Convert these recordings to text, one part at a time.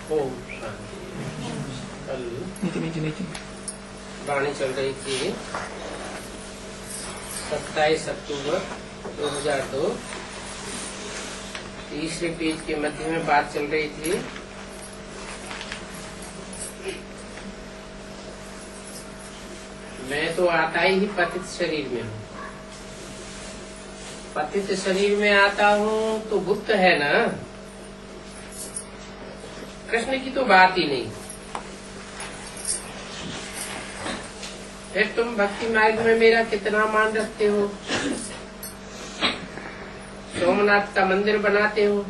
ओम शांति। कल वाणी चल रही थी 27 अक्टूबर 2002। तीसरे पेज के मध्य में बात चल रही थी मैं तो आता ही पतित शरीर में हूँ। पतित शरीर में आता हूँ तो बुद्ध है ना, कृष्ण की तो बात ही नहीं। फिर तुम भक्ति मार्ग में मेरा कितना मान रखते हो, सोमनाथ का मंदिर बनाते हो,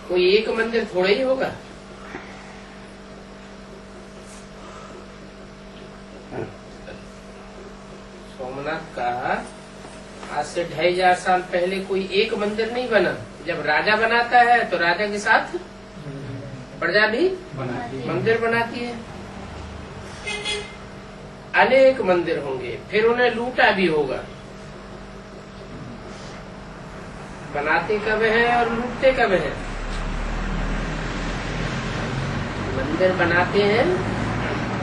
कोई एक मंदिर थोड़ा ही होगा। सोमनाथ का आज से 2500 साल पहले कोई एक मंदिर नहीं बना। जब राजा बनाता है तो राजा के साथ प्रजा भी मंदिर बनाती है। अनेक मंदिर होंगे, फिर उन्हें लूटा भी होगा। बनाते कब है और लूटते कब है? मंदिर बनाते हैं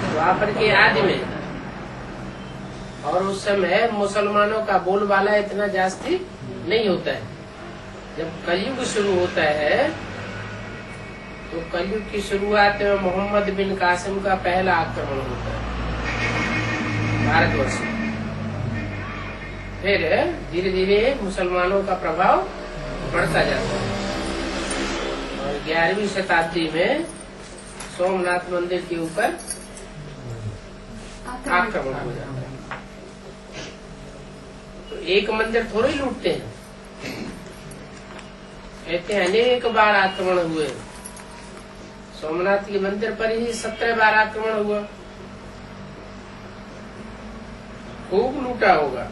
द्वापर के आदि में, और उस समय मुसलमानों का बोलबाला इतना जास्ती नहीं होता है। जब कलयुग शुरू होता है तो कलयुग की शुरुआत में मोहम्मद बिन कासिम का पहला आक्रमण होता है भारतवर्ष में। फिर धीरे धीरे मुसलमानों का प्रभाव बढ़ता जाता है और 11वीं शताब्दी में सोमनाथ मंदिर के ऊपर आक्रमण हो जाता है। तो एक मंदिर थोड़ी लूटते हैं, कहते हैं अनेक बार आक्रमण हुए। सोमनाथ के मंदिर पर ही 17 बार आक्रमण हुआ, खूब लूटा होगा।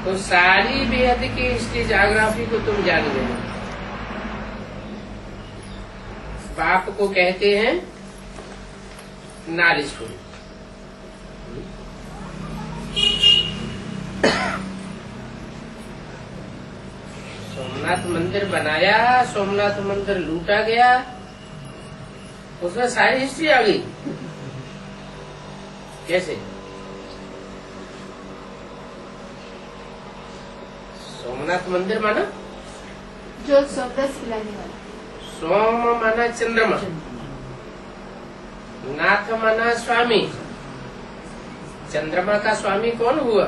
तो सारी बेहद की हिस्ट्री ज्योग्राफी को तुम जान गए। बाप को कहते हैं नालिशफुल। सोमनाथ मंदिर बनाया, सोमनाथ मंदिर लूटा गया, उसमें सारी हिस्ट्री आ गई। कैसे? सोमनाथ मंदिर माना जो सोमनाथ खिलाने वाला। सोम माना चंद्रमा, नाथ माना स्वामी। चंद्रमा का स्वामी कौन हुआ?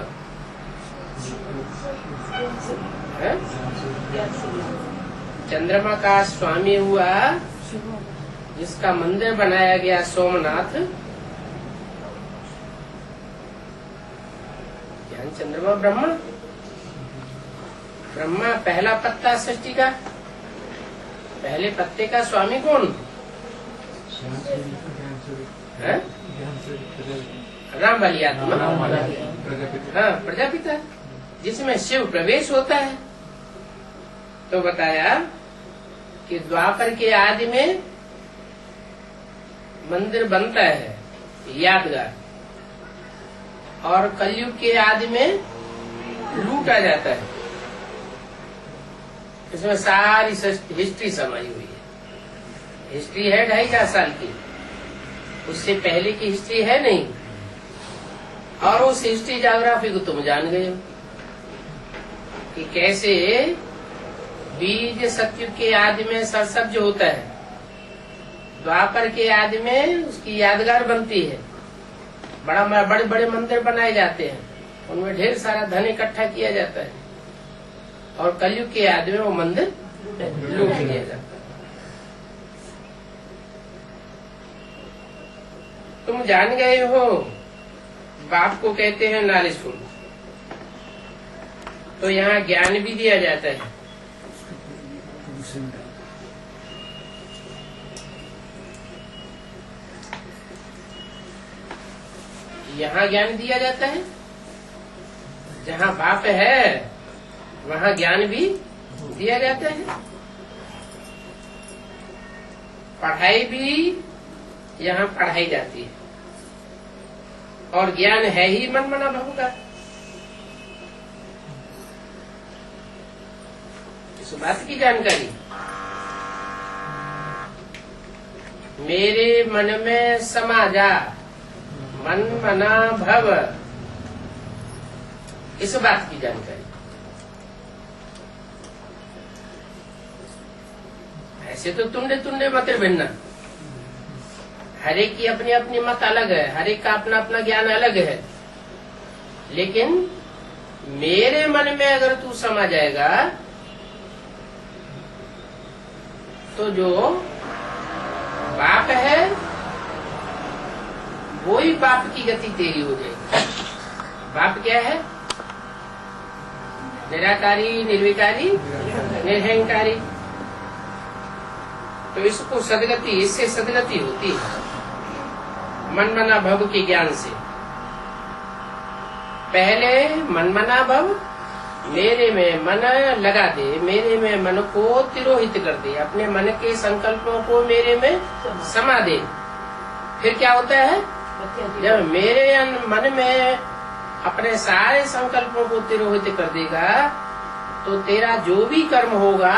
है? चंद्रमा का स्वामी हुआ जिसका मंदिर बनाया गया सोमनाथ। ज्ञान चंद्रमा ब्रह्मा। ब्रह्मा पहला पत्ता सृष्टि का, पहले पत्ते का स्वामी कौन है? राम वाली आत्मा। हाँ, प्रजापिता, जिसमें शिव प्रवेश होता है। तो बताया कि द्वापर के आदि में मंदिर बनता है यादगार, और कलयुग के आदि में लूटा जाता है। इसमें सारी हिस्ट्री समाई हुई है। हिस्ट्री है 2,500 साल की, उससे पहले की हिस्ट्री है नहीं। और उस हिस्ट्री ज्योग्राफी को तुम जान गए हो कि कैसे बीज सतयुग के आदि में सरसब्ज होता है, द्वापर के आदि में उसकी यादगार बनती है। बड़े बड़े मंदिर बनाए जाते हैं, उनमें ढेर सारा धन इकट्ठा किया जाता है, और कलयुग के आदि में वो मंदिर लूट लिया जाता है। तुम जान गए हो बाप को कहते हैं नॉलेजफुल। तो यहाँ ज्ञान भी दिया जाता है। यहाँ ज्ञान दिया जाता है। जहाँ बाप है वहाँ ज्ञान भी दिया जाता है। पढ़ाई भी यहाँ पढ़ाई जाती है, और ज्ञान है ही मन मना भव का। उस बात की जानकारी। मेरे मन में समा जा, मन मना भव, इस बात की जानकारी। ऐसे तो तुंडे तुंडे मत भिन्न, हर एक की अपनी अपनी मत अलग है, हर एक का अपना अपना ज्ञान अलग है। लेकिन मेरे मन में अगर तू समा जाएगा तो जो बाप है वो ही बाप की गति तेरी हो जाएगी। बाप क्या है? निराकारी, निर्विकारी, निरहंकारी। तो इसको सदगति, इससे सदगति होती है मन मना भव के ज्ञान से। पहले मन मना भव, मेरे में मन लगा दे, मेरे में मन को तिरोहित कर दे, अपने मन के संकल्पों को मेरे में समा दे। फिर क्या होता है? जब मेरे मन में अपने सारे संकल्पों को तिरोहित कर देगा तो तेरा जो भी कर्म होगा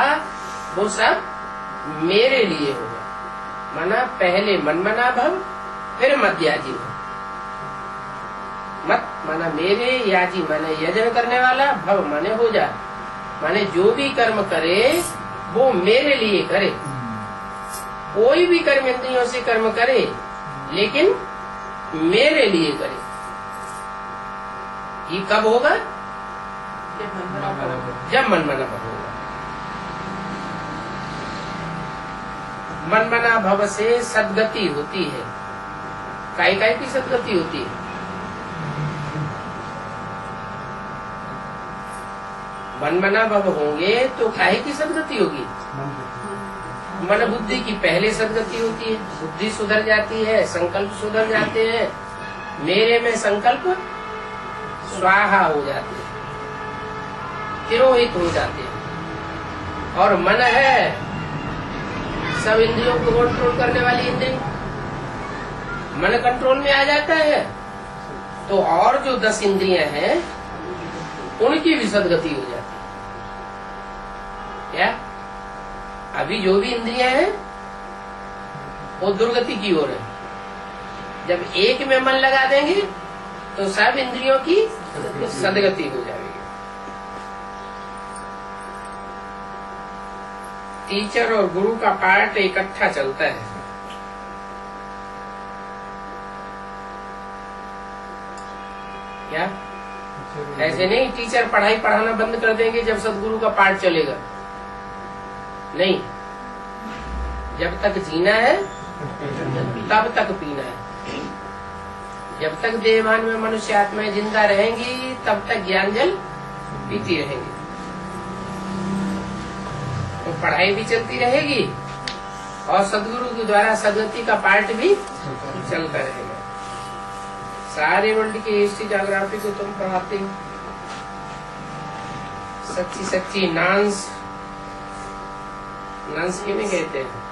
वो सब मेरे लिए होगा। माना पहले मन मना भव, फिर मध्याजी भव। मत माना मेरे, याजी माने यजन करने वाला, भव माने हो जा, माने जो भी कर्म करे वो मेरे लिए करे। कोई भी कर्म इंद्रियों से कर्म करे लेकिन मेरे लिए करे। ये कब होगा? जब मन मना भव होगा। मन मना भव से सदगति होती है। काय काय की सदगति होती है? मन मना भव होंगे तो काहे की सदगति होगी? मन बुद्धि की पहले सदगति होती है। बुद्धि सुधर जाती है, संकल्प सुधर जाते हैं, मेरे में संकल्प स्वाहा हो जाते हैं, तिरोहित हो जाते हैं। और मन है सब इंद्रियों को कंट्रोल करने वाली इंद्रिय, मन कंट्रोल में आ जाता है तो और जो 10 इंद्रियां हैं उनकी भी सदगति हो जाती है। क्या? अभी जो भी इंद्रियां हैं वो दुर्गति की ओर है। जब एक में मन लगा देंगे तो सब इंद्रियों की सदगति हो जाएगी। टीचर और गुरु का पार्ट इकट्ठा चलता है। क्या? ऐसे नहीं टीचर पढ़ाई पढ़ाना बंद कर देंगे जब सदगुरु का पाठ चलेगा। नहीं, जब तक जीना है तब तक पीना है। जब तक देहभान में मनुष्य आत्माएं जिंदा रहेंगी तब तक ज्ञान जल पीती रहेंगी। तो पढ़ाई भी चलती रहेगी और सदगुरु के द्वारा सदगति का पार्ट भी चलता रहेगा। सारे वर्ल्ड की हिस्ट्री ज्योग्राफी को तुम पढ़ाते हो। सच्ची सच्ची नांस किन्हें कहते हैं?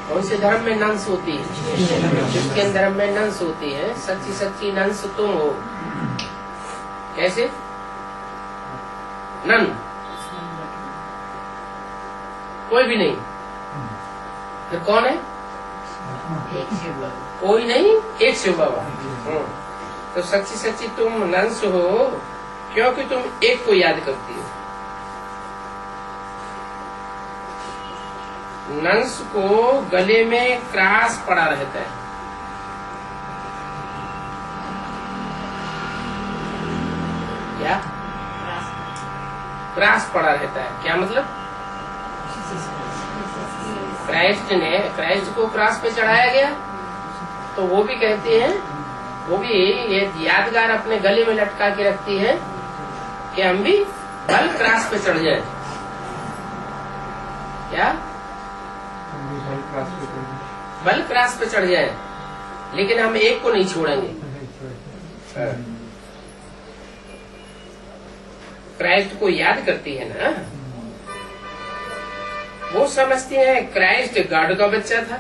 कौन से धर्म में नंस होती है? क्रिश्चियन धर्म में नंस होती है। सच्ची सच्ची नंस तुम हो। कैसे? नन कोई भी नहीं, फिर कौन है? कोई नहीं, एक शिव बाबा। तो सच्ची सच्ची तुम नंस हो क्योंकि तुम एक को याद करती हो। नंस को गले में क्रास पड़ा रहता है। क्या? क्रास पड़ा रहता है। क्या मतलब? क्राइस्ट को क्रास पे चढ़ाया गया तो वो भी कहते हैं, वो भी ये यादगार अपने गले में लटका के रखती है कि हम भी बल क्रास पे चढ़ जाए। क्या? बल क्रास पे चढ़ जाए, लेकिन हम एक को नहीं छोड़ेंगे। क्राइस्ट को याद करती है ना, वो समझती है क्राइस्ट गॉड का बच्चा था।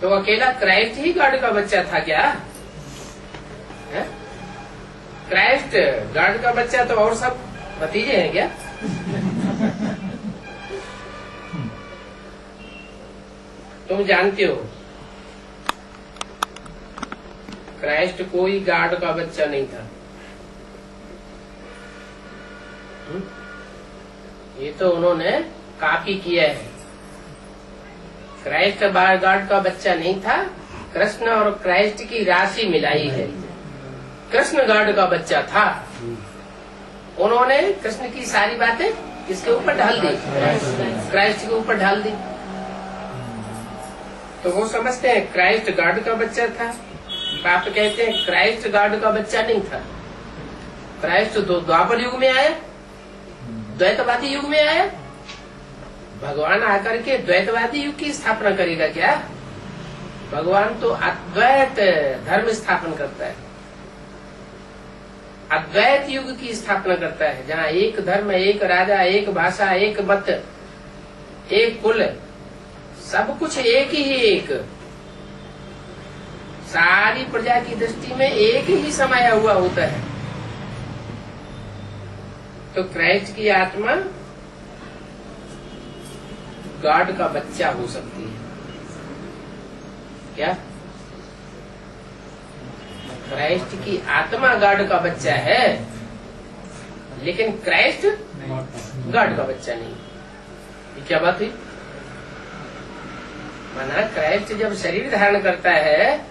तो अकेला क्राइस्ट ही गॉड का बच्चा था क्या? क्राइस्ट गॉड का बच्चा तो और सब भतीजे हैं क्या? तुम जानते हो क्राइस्ट कोई गॉड का बच्चा नहीं था। ये तो उन्होंने कॉपी किया है। क्राइस्ट गॉड का बच्चा नहीं था, कृष्ण और क्राइस्ट की राशि मिलाई है। कृष्ण गॉड का बच्चा था, उन्होंने कृष्ण की सारी बातें किसके ऊपर ढाल दी? क्राइस्ट के ऊपर ढाल दी। तो वो समझते हैं क्राइस्ट गॉड का बच्चा था। पाप कहते हैं क्राइस्ट गॉड का बच्चा नहीं था। क्राइस्ट तो द्वापर युग में आया, द्वैतवादी युग में आया। भगवान आकर के द्वैतवादी युग की स्थापना करेगा क्या? भगवान तो अद्वैत धर्म स्थापन करता है, अद्वैत युग की स्थापना करता है, जहाँ एक धर्म, एक राजा, एक भाषा, एक मत, एक कुल, सब कुछ एक ही एक, सारी प्रजा की दृष्टि में एक ही समाया हुआ होता है। तो क्राइस्ट की आत्मा गॉड का बच्चा हो सकती है क्या? क्राइस्ट की आत्मा गॉड का बच्चा है, लेकिन क्राइस्ट गॉड का बच्चा नहीं। ये क्या बात हुई? माना क्राइस्ट जब शरीर धारण करता है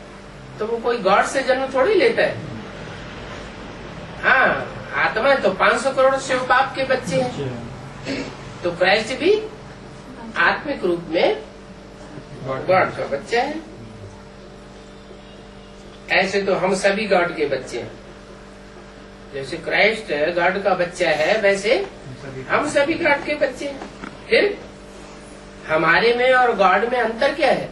तो वो कोई गॉड से जन्म थोड़ी लेता है। हाँ, आत्मा तो 500 करोड़ शिव पाप के बच्चे हैं, तो क्राइस्ट भी आत्मिक रूप में गॉड का बच्चा है। ऐसे तो हम सभी गॉड के बच्चे हैं। जैसे क्राइस्ट गॉड का बच्चा है, वैसे हम सभी गॉड के बच्चे हैं। फिर हमारे में और गॉड में अंतर क्या है?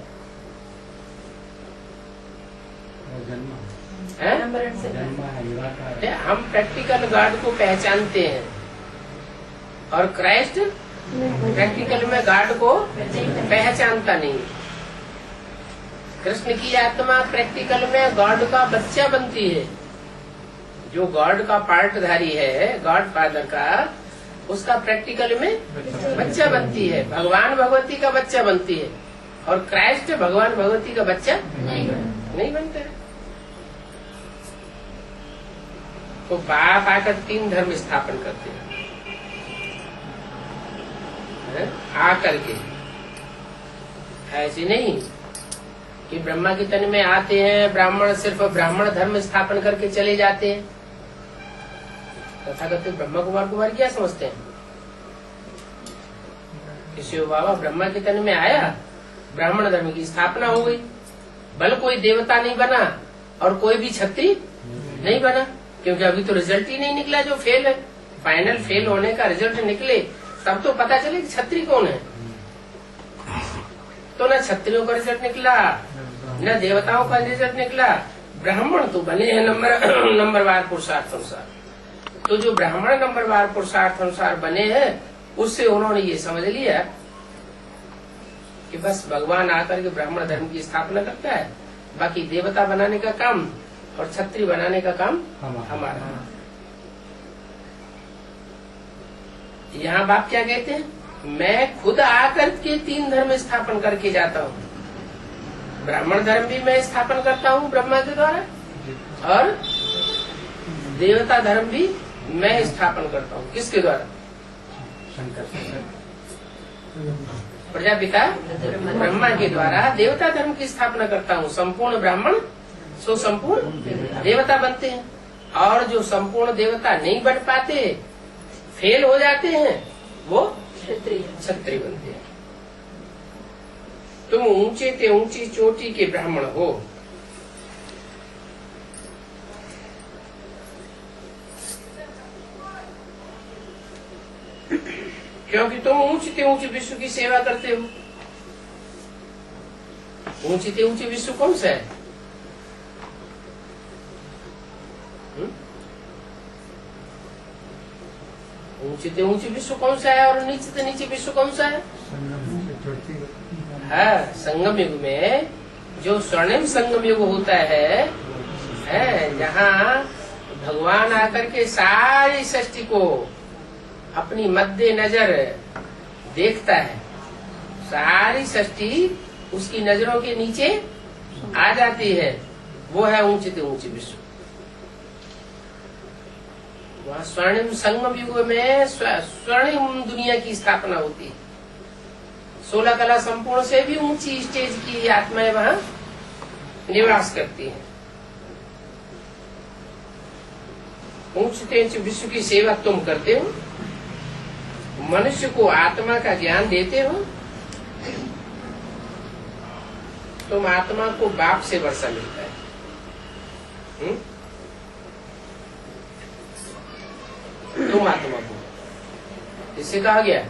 हम प्रैक्टिकल गॉड को पहचानते हैं और क्राइस्ट प्रैक्टिकल में गॉड को पहचानता नहीं। कृष्ण की आत्मा प्रैक्टिकल में गॉड का बच्चा बनती है। जो गॉड का पार्टधारी है, गॉड फादर का, उसका प्रैक्टिकल में बच्चा बनती है, भगवान भगवती का बच्चा बनती है। और क्राइस्ट भगवान भगवती का बच्चा नहीं बनता है। तो बाप आकर 3 धर्म स्थापन करते हैं आकर के। ऐसे नहीं कि ब्रह्मा के तन में आते हैं, ब्राह्मण सिर्फ ब्राह्मण धर्म स्थापन करके चले जाते हैं। तथाकथित ब्रह्मा कुमार क्या समझते हैं? किसी बाबा ब्रह्मा के तन में आया, ब्राह्मण धर्म की स्थापना हो गई, बल कोई देवता नहीं बना और कोई भी छत्री नहीं बना, क्योंकि अभी तो रिजल्ट ही नहीं निकला। जो फेल है, फाइनल फेल होने का रिजल्ट निकले तब तो पता चले कि छत्री कौन है। तो न छत्रियों का रिजल्ट निकला, न देवताओं का रिजल्ट निकला। ब्राह्मण तो बने हैं नंबरवार पुरुषार्थ अनुसार। तो जो ब्राह्मण नंबरवार पुरुषार्थ अनुसार बने हैं, उससे उन्होंने ये समझ लिया कि बस भगवान आकर के ब्राह्मण धर्म की स्थापना करता है, बाकी देवता बनाने का काम और छत्री बनाने का काम हमारा। यहाँ बाप क्या कहते हैं? मैं खुद आकर के 3 धर्म स्थापन करके जाता हूँ। ब्राह्मण धर्म भी मैं स्थापन करता हूँ ब्रह्मा के द्वारा, और देवता धर्म भी मैं स्थापन करता हूँ। किसके द्वारा? प्रजापिता ब्रह्मा के द्वारा देवता धर्म की स्थापना करता हूँ। संपूर्ण ब्राह्मण सो संपूर्ण देवता बनते हैं, और जो संपूर्ण देवता नहीं बन पाते, फेल हो जाते हैं, वो क्षत्रिय बनते हैं। तुम ऊंचे ते ऊंची चोटी के ब्राह्मण हो। क्योंकि तुम ऊंचे ते ऊंचे विश्व की सेवा करते हो। ऊंचे ते ऊंचे विश्व कौन सा है? ऊंचे ते ऊंचे विश्व कौन सा है और नीचे ते नीचे विश्व कौन सा है? हाँ, संगम युग में जो स्वर्णिम संगम युग होता है, जहाँ भगवान आकर के सारी सृष्टि को अपनी मध्य नजर देखता है, सारी सृष्टि उसकी नजरों के नीचे आ जाती है, वो है ऊंचे से ऊंचे विश्व। वहाँ स्वर्णिम संगम युग में स्वर्णिम दुनिया की स्थापना होती है। 16 कला संपूर्ण से भी ऊंची स्टेज की आत्माएं वहाँ निवास करती हैं। ऊंचे ऊंचे विश्व की सेवा तुम करते हो, मनुष्य को आत्मा का ज्ञान देते हो। तुम आत्मा को बाप से वर्षा मिलता है। तुम आत्मा को, इससे कहा गया,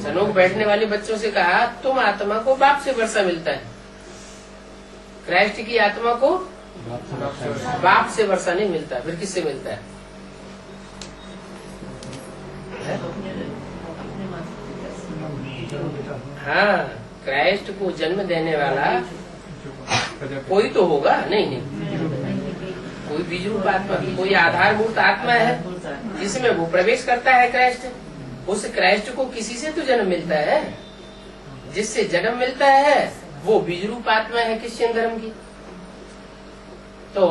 सनोक बैठने वाले बच्चों से कहा तुम आत्मा को बाप से वर्षा मिलता है। क्राइस्ट की आत्मा को बाप से वर्षा नहीं मिलता, फिर किससे मिलता है? हाँ, क्राइस्ट को जन्म देने वाला कोई तो होगा। नहीं, कोई बीज रूप आत्मा, कोई आधारभूत आत्मा है जिसमें वो प्रवेश करता है क्राइस्ट। उस क्राइस्ट को किसी से तो जन्म मिलता है, जिससे जन्म मिलता है वो बीज रूप आत्मा है क्रिश्चियन धर्म की, तो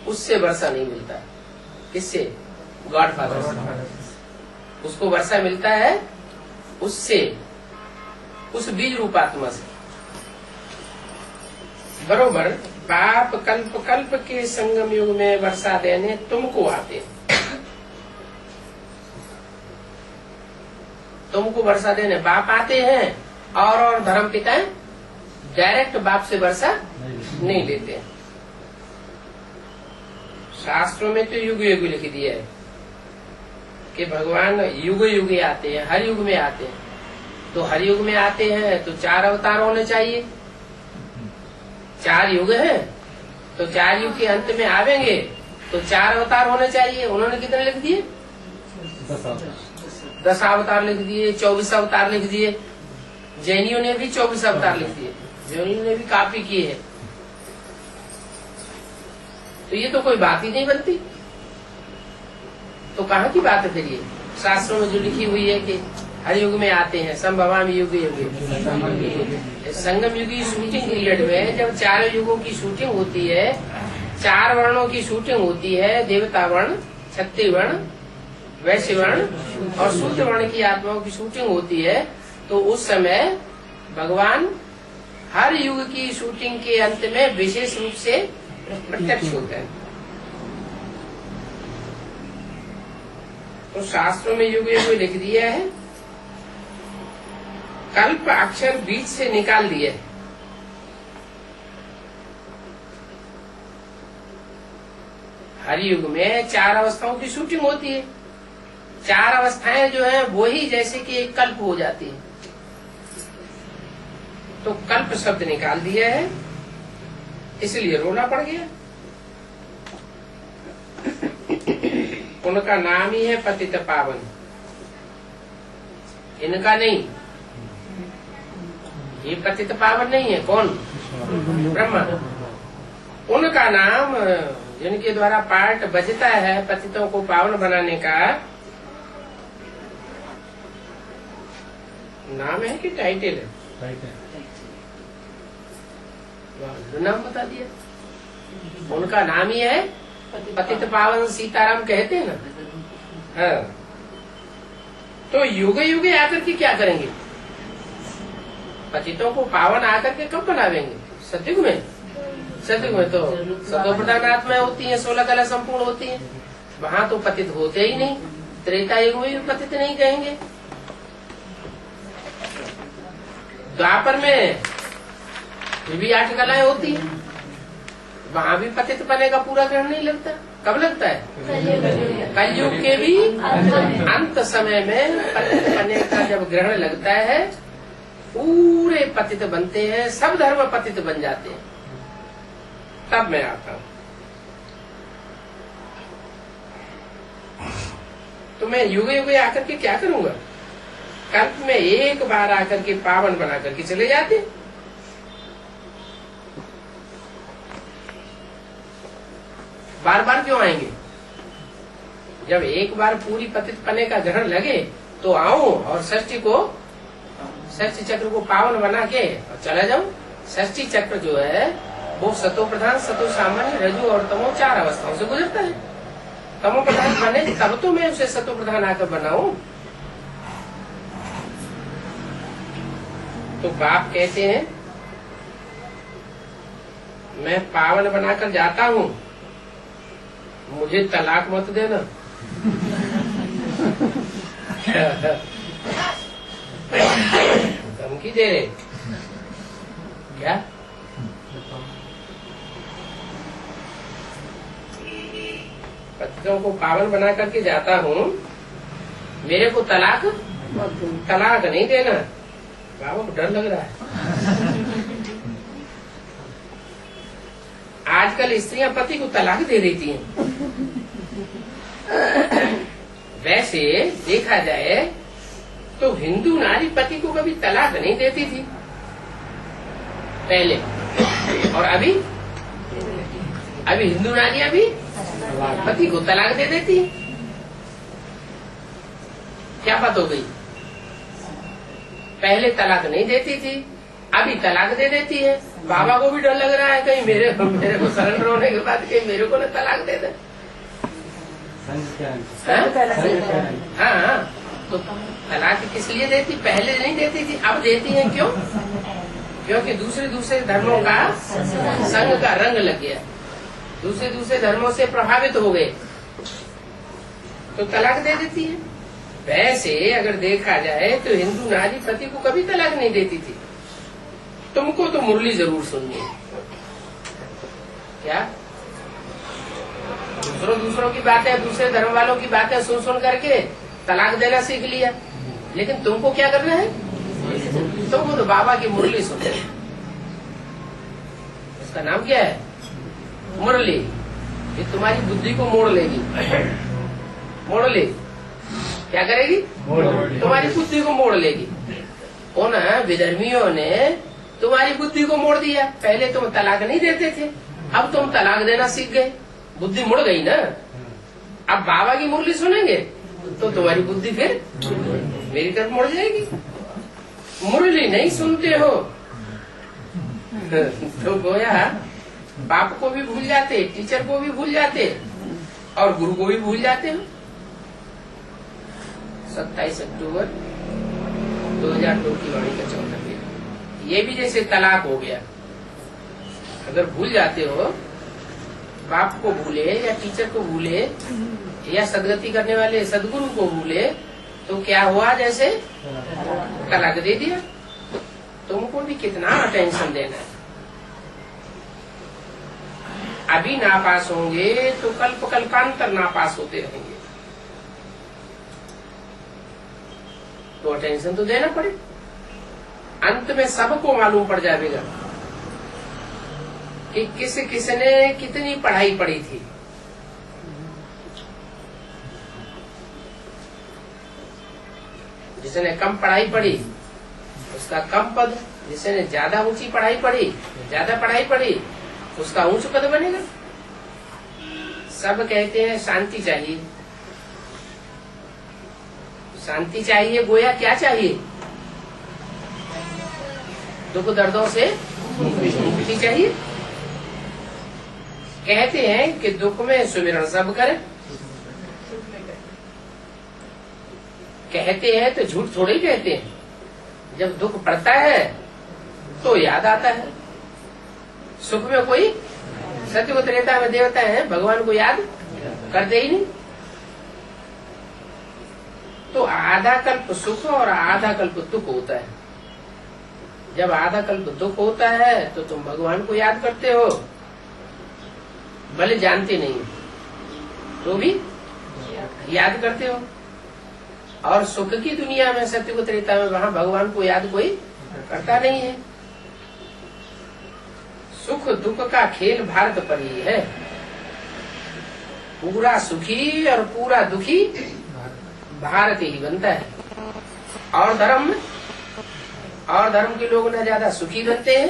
उससे वर्षा नहीं मिलता। किससे? गॉड फादर से। उसको वर्षा मिलता है उससे, उस बीज रूप आत्मा से। बरोबर बाप कल्प कल्प के संगम युग में वर्षा देने तुमको आते हैं। तुमको वर्षा देने बाप आते हैं, और धर्म पिताएं डायरेक्ट बाप से वर्षा नहीं लेते हैं। शास्त्रों में तो युग युग लिख दिया है कि भगवान युग युग आते हैं, हर युग में आते हैं। तो हर युग में आते हैं तो 4 अवतार होने चाहिए। 4 युग हैं तो 4 युग के अंत में आवेंगे तो 4 अवतार होने चाहिए। उन्होंने कितने लिख दिए? 10 अवतार लिख दिए, 24 अवतार लिख दिए। जैनियों ने भी 24 अवतार लिख दिए, जैनियों ने भी काफी किए हैं। तो ये तो कोई बात ही नहीं बनती। तो कहाँ की बात है फिर ये? शास्त्रों में जो लिखी हुई है कि हर युग में आते हैं, संभवामि युग युग। संगम युग की शूटिंग पीरियड में जब 4 युगों की शूटिंग होती है, 4 वर्णों की शूटिंग होती है, देवता वर्ण, क्षत्रिय वर्ण, वैश्य वर्ण और शूद्र वर्ण की आत्माओं की शूटिंग होती है, तो उस समय भगवान हर युग की शूटिंग के अंत में विशेष रूप से प्रत्यक्ष होता है। तो शास्त्रों में युग युग लिख दिया है, कल्प अक्षर बीच से निकाल दिए। हर युग में 4 अवस्थाओं की शूटिंग होती है। 4 अवस्थाएं जो है वो ही जैसे कि एक कल्प हो जाती है। तो कल्प शब्द निकाल दिया है, इसलिए रोना पड़ गया। उनका नाम ही है पतित पावन, इनका नहीं। ये पतित पावन नहीं है। कौन? ब्रह्मा। उनका नाम जिनके द्वारा पाठ बजता है पतितों को पावन बनाने का, नाम है कि टाइटल है? नाम बता दिया। उनका नाम ही है पतित पावन सीताराम कहते हैं ना। हाँ। तो युग युग आकर के क्या करेंगे? पतितों को पावन आकर के कब बनावेंगे? सतयुग में। सतयुग में तो सतो प्रधान आत्माएं होती हैं, 16 कला संपूर्ण होती हैं, वहाँ तो पतित होते ही नहीं। त्रेता युग में भी पतित नहीं कहेंगे। द्वापर में भी 8 कलाएं होती हैं, वहाँ भी पतित बने का पूरा ग्रहण नहीं लगता। कब लगता है? कलयुग के भी अंत समय में पतित बने का जब ग्रहण लगता है, पूरे पतित बनते हैं, सब धर्म पतित बन जाते हैं, तब मैं आता हूँ। तो मैं युग युग आकर के क्या करूंगा? कल्प में एक बार आकर के पावन बना करके चले जाते। बार बार क्यों आएंगे? जब एक बार पूरी पतित पने का ग्रहण लगे तो आऊं और षष्ठी चक्र को पावन बना के और चला जाऊं। षष्ठी चक्र जो है वो सतो प्रधान, सतो सामान्य, रजु और तमो 4 अवस्थाओं से गुजरता है। तमो प्रधान बने तब तो मैं उसे सतो प्रधान आकर बनाऊं। तो बाप कहते हैं मैं पावन बनाकर जाता हूँ, मुझे तलाक मत देना। धमकी दे रहे क्या? पतियों को पावन बना करके जाता हूँ, मेरे को तलाक नहीं देना। बाबा को डर लग रहा है। आजकल स्त्रियां पति को तलाक दे देती हैं। वैसे देखा जाए तो हिंदू नारी पति को कभी तलाक नहीं देती थी पहले, और अभी हिंदू नारियां भी पति को तलाक दे देती है। क्या बात हो गई? पहले तलाक नहीं देती थी, अभी तलाक दे देती है। बाबा को भी डर लग रहा है कहीं मेरे को सरेंडर होने के बाद कहीं मेरे को ना तलाक दे दे। हाँ, तो तलाक किस लिए देती? पहले नहीं देती थी, अब देती है। क्यों? क्योंकि दूसरे धर्मों का संग का रंग लग गया, दूसरे धर्मों से प्रभावित हो गए तो तलाक दे देती है। वैसे अगर देखा जाए तो हिंदू नारी पति को कभी तलाक नहीं देती थी। तुमको तो मुरली जरूर सुननी है क्या? दूसरों की बातें, दूसरे धर्म वालों की बातें सुन करके तलाक देना सीख लिया, लेकिन तुमको क्या करना है? तुमको तो बाबा की मुरली सुननी है। उसका नाम क्या है? मुरली। ये तुम्हारी बुद्धि को मोड़ लेगी। मोड़ ले क्या करेगी? तुम्हारी बुद्धि को मोड़ लेगी। उन विधर्मियों ने तुम्हारी बुद्धि को मोड़ दिया। पहले तुम तलाक नहीं देते थे, अब तुम तलाक देना सीख गए, बुद्धि मुड़ गई ना। अब बाबा की मुरली सुनेंगे तो तुम्हारी बुद्धि फिर मेरी तरफ मुड़ जाएगी। मुरली नहीं सुनते हो तो गोया बाप को भी भूल जाते, टीचर को भी भूल जाते और गुरु को भी भूल जाते हो। 27 अक्टूबर 2002 की वाणी का 14 दिन। ये भी जैसे तलाक हो गया। अगर भूल जाते हो, बाप को भूले या टीचर को भूले या सदगति करने वाले सदगुरु को भूले तो क्या हुआ? जैसे तलाक दे दिया। तुमको भी कितना टेंशन देना है। अभी नापास होंगे तो कल्पांतर नापास होते रहेंगे, तो टेंशन तो देना पड़े। अंत में सबको मालूम पड़ जाएगा कि किसने कितनी पढ़ाई पढ़ी थी। जिसने कम पढ़ाई पढ़ी उसका कम पद, जिसने ज्यादा ऊंची पढ़ाई पढ़ी, ज्यादा पढ़ाई पढ़ी, उसका ऊंच पद बनेगा। सब कहते हैं शांति चाहिए, शांति चाहिए। गोया क्या चाहिए? दुख दर्दों से मुक्ति चाहिए। कहते हैं कि दुख में सुमिरन सब करें। कहते हैं तो झूठ थोड़े ही कहते हैं। जब दुख पड़ता है तो याद आता है। सुख में कोई सत्य को त्रेता में देवता है, भगवान को याद करते ही नहीं। तो आधा कल्प सुख और आधा कल्प दुख होता है। जब आधा कल्प दुख होता है तो तुम भगवान को याद करते हो, भले जानते नहीं तो भी याद करते हो। और सुख की दुनिया में, सत्य को त्रेता में, वहां भगवान को याद कोई करता नहीं है। सुख दुख का खेल भारत पर ही है। पूरा सुखी और पूरा दुखी भारत ही बनता है। और धर्म के लोग न ज्यादा सुखी बनते हैं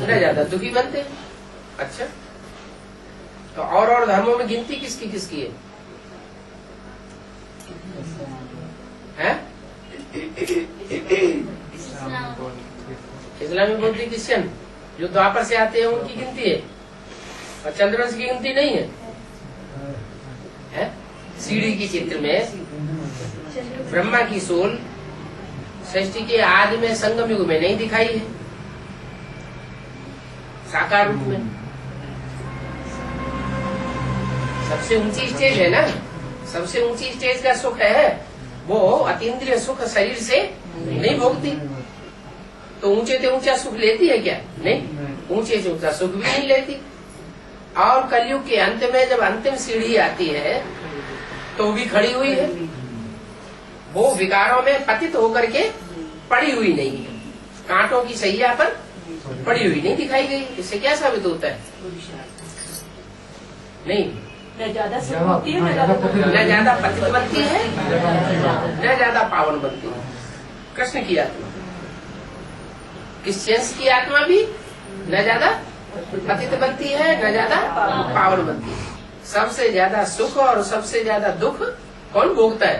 न ज्यादा दुखी बनते हैं। अच्छा, तो और धर्मों में गिनती किसकी किसकी है? इस्लामी, बौद्ध, क्रिश्चियन जो द्वापर से आते हैं उनकी गिनती है, और चंद्रवंश की गिनती नहीं है। सीढ़ी के चित्र में ब्रह्मा की सोल सृष्टि के आदि में संगम युग में नहीं दिखाई है साकार रूप में। सबसे ऊंची स्टेज है ना, सबसे ऊंची स्टेज का सुख है वो अतीन्द्रिय सुख शरीर से नहीं भोगती। तो ऊंचे से ऊंचा सुख लेती है क्या? नहीं, ऊंचे से ऊंचा सुख भी नहीं लेती। और कलयुग के अंत में जब अंतिम सीढ़ी आती है तो भी खड़ी हुई है, वो विकारों में पतित होकर के पड़ी हुई नहीं है, कांटों की सैया पर पड़ी हुई नहीं दिखाई गई। इससे क्या साबित होता है? नहीं, न ज्यादा सुख होती है, न ज्यादा पतित बनती है, न ज्यादा पावन बनती है। कृष्ण की आत्मा, क्रिश्चियंस की आत्मा भी न ज्यादा पतित बनती है, न ज्यादा पावन बनती है। सबसे ज्यादा सुख और सबसे ज्यादा दुख कौन भोगता है?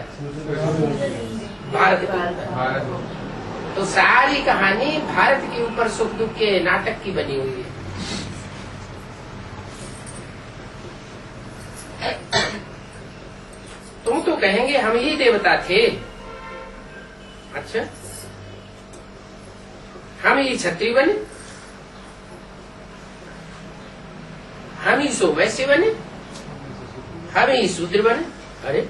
भारत भोगता है। तो सारी कहानी भारत के ऊपर सुख दुख के नाटक की बनी हुई है। तुम तो कहेंगे हम ही देवता थे। अच्छा, हम ही क्षत्रिय बने, हम ही सो वैश्य बने, हम ही शूद्र बने। अरे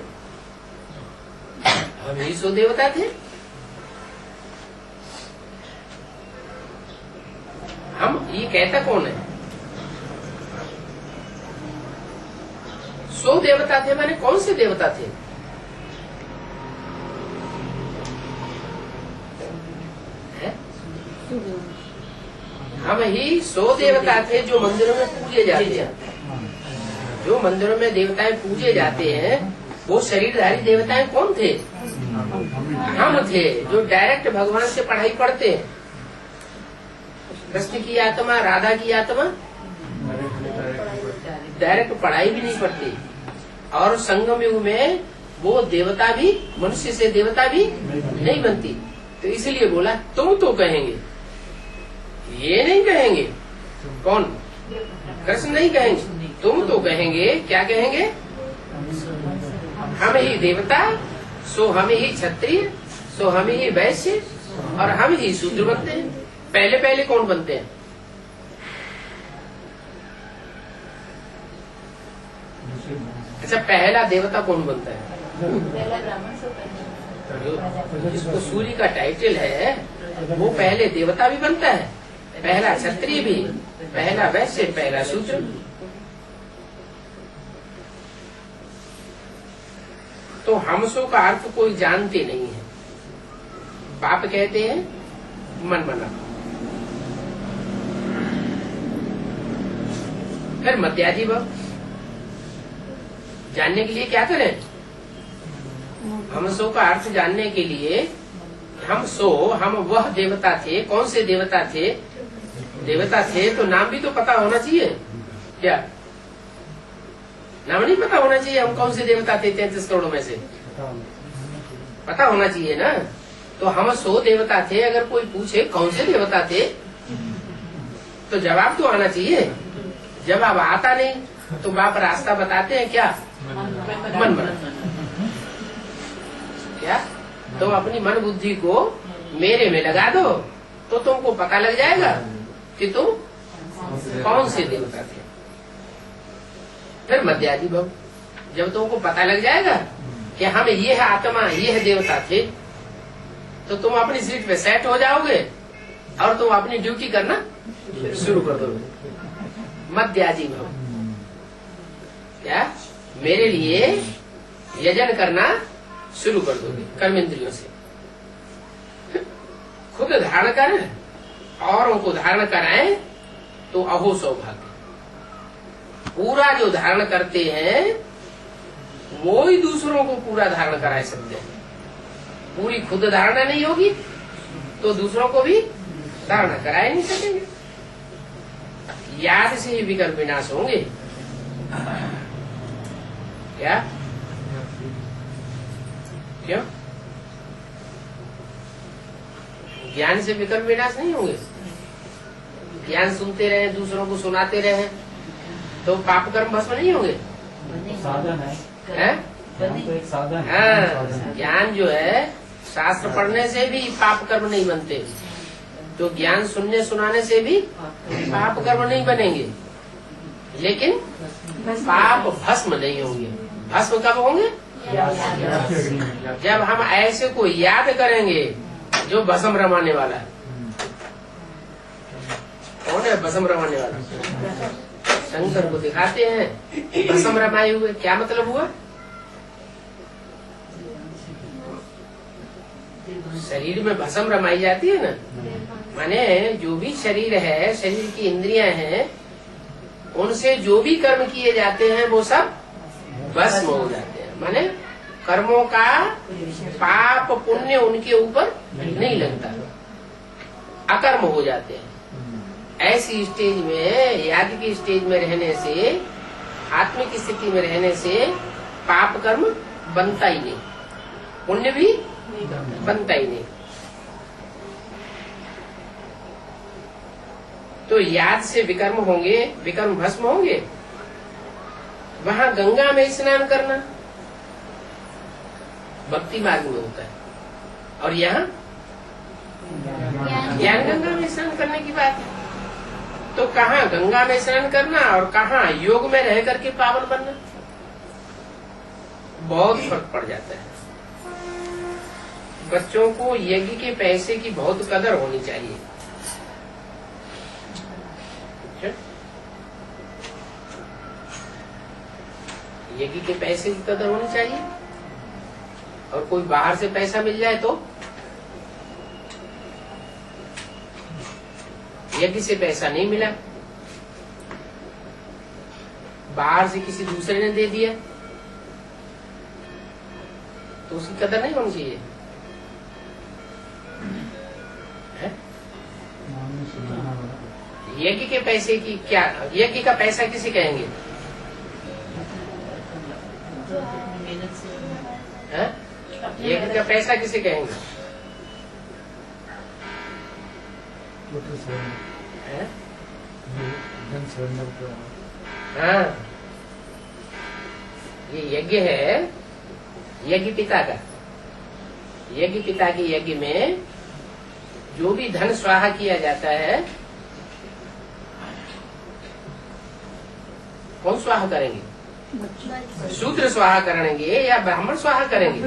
हम ही सो देवता थे। हम ये कहता कौन है? सो देवता थे माने कौन से देवता थे? हम ही सो देवता थे जो मंदिरों में पूजे जाते हैं। जो मंदिरों में देवताएं पूजे जाते हैं वो शरीरधारी देवताएं कौन थे? हम थे जो डायरेक्ट भगवान से पढ़ाई पढ़ते हैं। कृष्ण की आत्मा, राधा की आत्मा डायरेक्ट पढ़ाई भी नहीं पढ़ती। और संगम युग में वो देवता भी, मनुष्य से देवता भी नहीं बनती। तो इसलिए बोला तुम तो कहेंगे, ये नहीं कहेंगे। कौन? कृष्ण नहीं कहेंगे, तुम तो कहेंगे। क्या कहेंगे? हम ही देवता, सो हम ही क्षत्रिय, सो हम ही वैश्य, और हम ही शूद्र बनते हैं। पहले पहले कौन बनते हैं? अच्छा, पहला देवता कौन बनता है? पहला ब्राह्मण से जिसको सूर्य का टाइटल है वो पहले देवता भी बनता है, पहला क्षत्रिय भी, पहला वैश्य, पहला शूद्र। तो हमसो का अर्थ कोई जानते नहीं है। बाप कहते हैं मन मना। फिर मध्याजी भाव जानने के लिए क्या करें? हमसो का अर्थ जानने के लिए हम वह देवता थे। कौन से देवता थे? देवता थे तो नाम भी तो पता होना चाहिए। क्या नाम नहीं पता होना चाहिए? हम कौन से देवता थे 33 करोड़ में से? पता होना चाहिए ना। तो हम 100 देवता थे। अगर कोई पूछे कौन से देवता थे तो जवाब तो आना चाहिए। जवाब आता नहीं तो बाप रास्ता बताते हैं। क्या? मन मन। क्या? तो अपनी मन बुद्धि को मेरे में लगा दो तो तुमको पता लग जाएगा कि तुम कौन से देवता थे। फिर मध्यादि भाव, जब तुमको पता लग जाएगा कि हम ये है आत्मा, ये है देवता थे, तो तुम अपनी सीट पे सेट हो जाओगे और तुम अपनी ड्यूटी करना शुरू कर दोगे। मध्याजी भाव, क्या? मेरे लिए यजन करना शुरू कर दोगे कर्मेंद्रियों से। खुद धारण कर औरों को धारण कराएं तो अहो सौभाग्य। पूरा जो धारण करते हैं वो ही दूसरों को पूरा धारण करा सकते हैं। पूरी खुद धारणा नहीं होगी तो दूसरों को भी धारणा करा नहीं सकेंगे। याद से ही विकल्प विनाश होंगे। क्या? क्यों? ज्ञान से विकर्म विनाश नहीं होंगे? ज्ञान सुनते रहे, दूसरों को सुनाते रहे, तो पाप कर्म भस्म नहीं होंगे? साधन है, तो एक साधन है। हाँ, ज्ञान जो है शास्त्र पढ़ने से भी पाप कर्म नहीं बनते, तो ज्ञान सुनने सुनाने से भी पाप कर्म नहीं बनेंगे, लेकिन पाप भस्म नहीं होंगे। भस्म कब होंगे? जब हम ऐसे को याद करेंगे जो भस्म रमाने वाला है। कौन है भस्म रमाने वाला? शंकर को दिखाते हैं भस्म रमाए हुए। क्या मतलब हुआ? शरीर में भस्म रमाई जाती है ना, माने जो भी शरीर है, शरीर की इंद्रियां हैं, उनसे जो भी कर्म किए जाते हैं वो सब भस्म हो जाते हैं। माने कर्मों का पाप पुण्य उनके ऊपर नहीं लगता, अकर्म हो जाते हैं। ऐसी स्टेज में, याद की स्टेज में रहने से, आत्मिक स्थिति में रहने से पाप कर्म बनता ही नहीं, पुण्य भी बनता ही नहीं। तो याद से विकर्म होंगे, विकर्म भस्म होंगे। वहां गंगा में स्नान करना भक्ति मार्ग में होता है, और यहाँ ज्ञान गंगा में स्नान करने की बात है। तो कहाँ गंगा में स्नान करना और कहाँ योग में रह करके पावन बनना, बहुत फर्क पड़ जाता है। बच्चों को यज्ञ के पैसे की बहुत कदर होनी चाहिए। यज्ञ के पैसे की कदर होनी चाहिए, और कोई बाहर से पैसा मिल जाए तो यज्ञ से पैसा नहीं मिला, बाहर से किसी दूसरे ने दे दिया, तो उसकी कदर नहीं होनी चाहिए। यज्ञ के पैसे की क्या, यज्ञ का पैसा किसे कहेंगे? यज्ञ का पैसा किसे कहेंगे? हाँ, ये यज्ञ है, यज्ञ पिता का। यज्ञ पिता के यज्ञ में जो भी धन स्वाहा किया जाता है, कौन स्वाहा करेंगे? शूद्र स्वाहा करेंगे या ब्राह्मण स्वाहा करेंगे?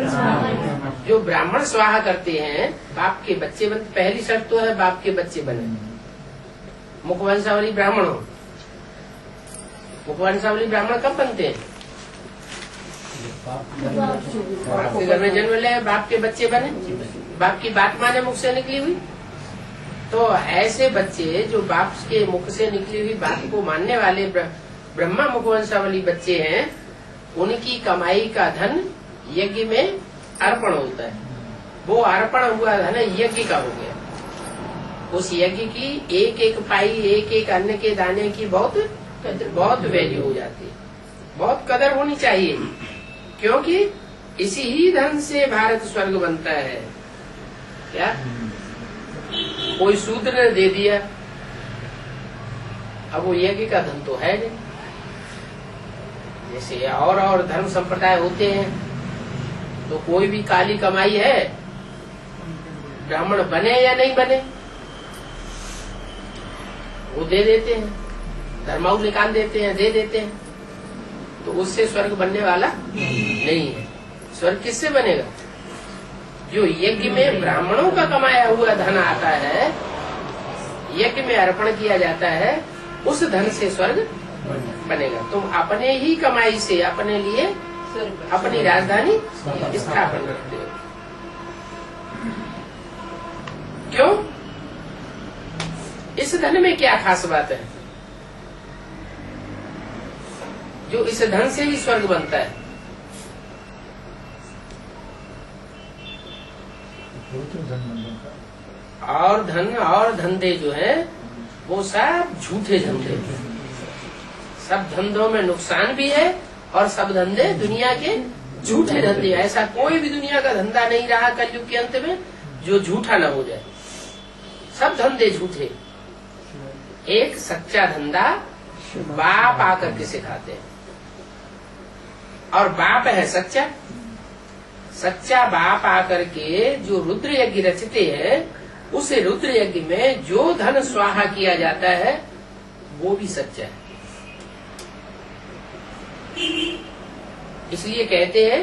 जो ब्राह्मण स्वाहा करते हैं, बाप के बच्चे बनते। पहली शर्त तो है बाप के बच्चे बने, मुखवंशावली ब्राह्मण हो। मुखवंशावली ब्राह्मण कब बनते हैं? बाप के घर में जन्म ले, बाप के बच्चे बने, बाप की बात माने मुख से निकली हुई। तो ऐसे बच्चे जो बाप के मुख से निकली हुई बात को मानने वाले ब्रह्मा मुखवंशावली बच्चे हैं, उनकी कमाई का धन यज्ञ में अर्पण होता है। वो अर्पण हुआ धन यज्ञ का हो गया। उस यज्ञ की एक एक पाई, एक एक अन्न के दाने की बहुत वैल्यू हो जाती है, बहुत कदर होनी चाहिए, क्योंकि इसी ही धन से भारत स्वर्ग बनता है। क्या कोई शूद्र ने दे दिया, अब वो यज्ञ का धन तो है नहीं। जैसे और धर्म संप्रदाय होते हैं, तो कोई भी काली कमाई है, ब्राह्मण बने या नहीं बने, वो दे देते हैं, धर्माऊ निकाल देते हैं, दे देते हैं। तो उससे स्वर्ग बनने वाला नहीं है। स्वर्ग किससे बनेगा? जो यज्ञ में ब्राह्मणों का कमाया हुआ धन आता है, यज्ञ में अर्पण किया जाता है, उस धन से स्वर्ग बनेगा। तुम अपने ही कमाई से अपने लिए अपनी राजधानी स्थापन करते हो। क्यों? इस धन में क्या खास बात है जो इस धन से ही स्वर्ग बनता है? और धन और धंधे जो है वो सब झूठे धंधे, सब धंधों में नुकसान भी है और सब धंधे दुनिया के झूठे धंधे। ऐसा कोई भी दुनिया का धंधा नहीं रहा कलयुग के अंत में जो झूठा न हो जाए। सब धंधे झूठे। एक सच्चा धंधा बाप आकर के सिखाते हैं, और बाप है सच्चा। सच्चा बाप आकर के जो रुद्र यज्ञ रचते हैं, उस रुद्र यज्ञ में जो धन स्वाहा किया जाता है वो भी सच्चा है। इसलिए कहते हैं